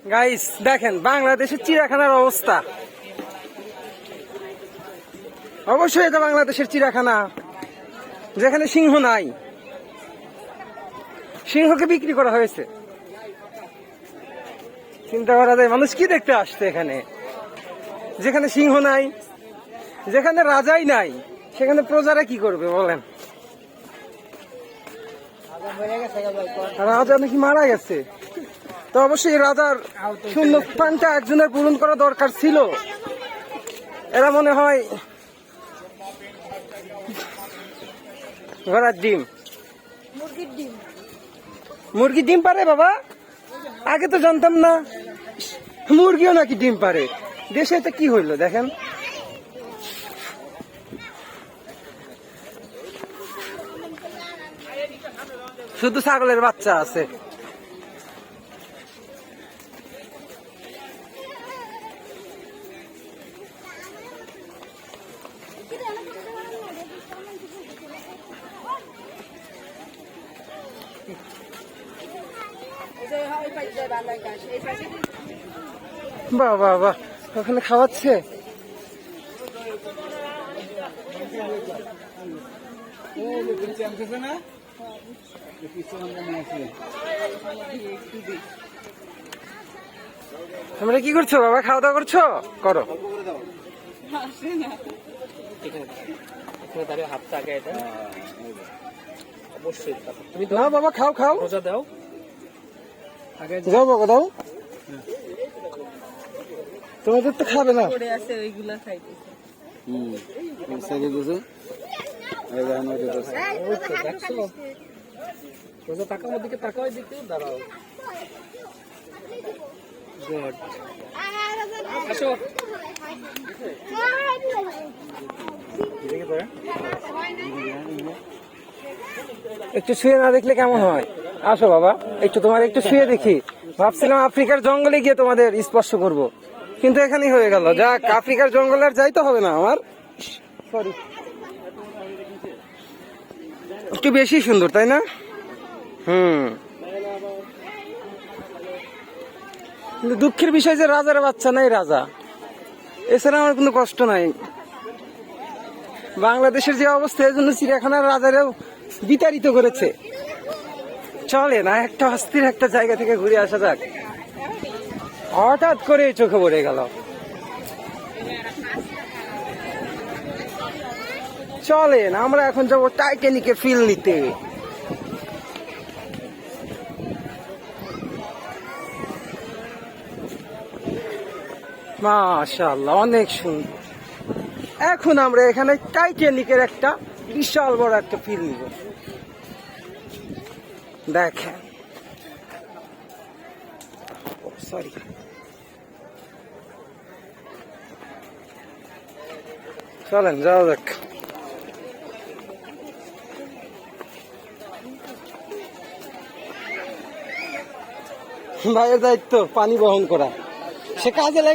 Guys দেখেন বাংলাদেশের চিড়িয়াখানার অবস্থা। অবশ্যই এটা বাংলাদেশের চিড়িয়াখানা, যেখানে সিংহ নাই, সিংহকে বিক্রি করা হয়েছে। চিন্তা করা যায় মানুষ কি দেখতে আসছে এখানে, যেখানে সিংহ নাই, যেখানে রাজাই নাই, সেখানে প্রজারা কি করবে বলেন? রাজা নাকি মারা গেছে, তো অবশ্যই রাজার শূন্যস্থানটা একজনের পূরণ করা দরকার ছিল। এরা মনে হয় ঘোড়ার ডিম, মুরগির ডিম পারে বাবা, আগে তো জানতাম না মুরগিও নাকি ডিম পারে। দেশে এটা কি হইলো দেখেন। শুধু ছাগলের বাচ্চা আছে। বাহ বাহ বাহ, ওখানে খাওয়াচ্ছে। তোমরা কি করছো বাবা, খাওয়া দাওয়া করছো? করো। তুমি দাও বাবা, খাও খাও, দাও যাও বাবা, দাও। তোমাদের তো খাবে না। দাঁড়াও। একটু শুয়ে না দেখলে কেমন হয়? আসো বাবা, একটু তোমার একটু শুয়ে দেখি। ভাবছিলাম আফ্রিকার জঙ্গলে গিয়ে তোমাদের স্পর্শ করব, কিন্তু এখানেই হয়ে গেল। যাক, আফ্রিকার জঙ্গলে আর যাইতে হবে না আমার। সরি, একটু বেশি সুন্দর তাই না? কিন্তু দুঃখের বিষয় যে রাজার বাচ্চা নাই রাজা, এছাড়া আমার কোনো কষ্ট নাই। বাংলাদেশের যে অবস্থা, এর জন্য চিড়িয়াখানার রাজারাও বিতাড়িত করেছে। চলে না একটা অস্থির একটা জায়গা থেকে ঘুরে আসা যাক। হঠাৎ করে চোখে পড়ে গেল। চলেন আমরা এখন যাবো টাইটানিকে ফিল নিতে। মাশাআল্লাহ, অনেক সুন্দর। এখন আমরা এখানে টাইটানিকের একটা বিশাল বড় একটা ফিল নিব। দেখেন, সরি, চলেন যাওয়া যাক। ভাইয়ের দায়িত্ব পানি বহন করা, সে কাজে লাগে।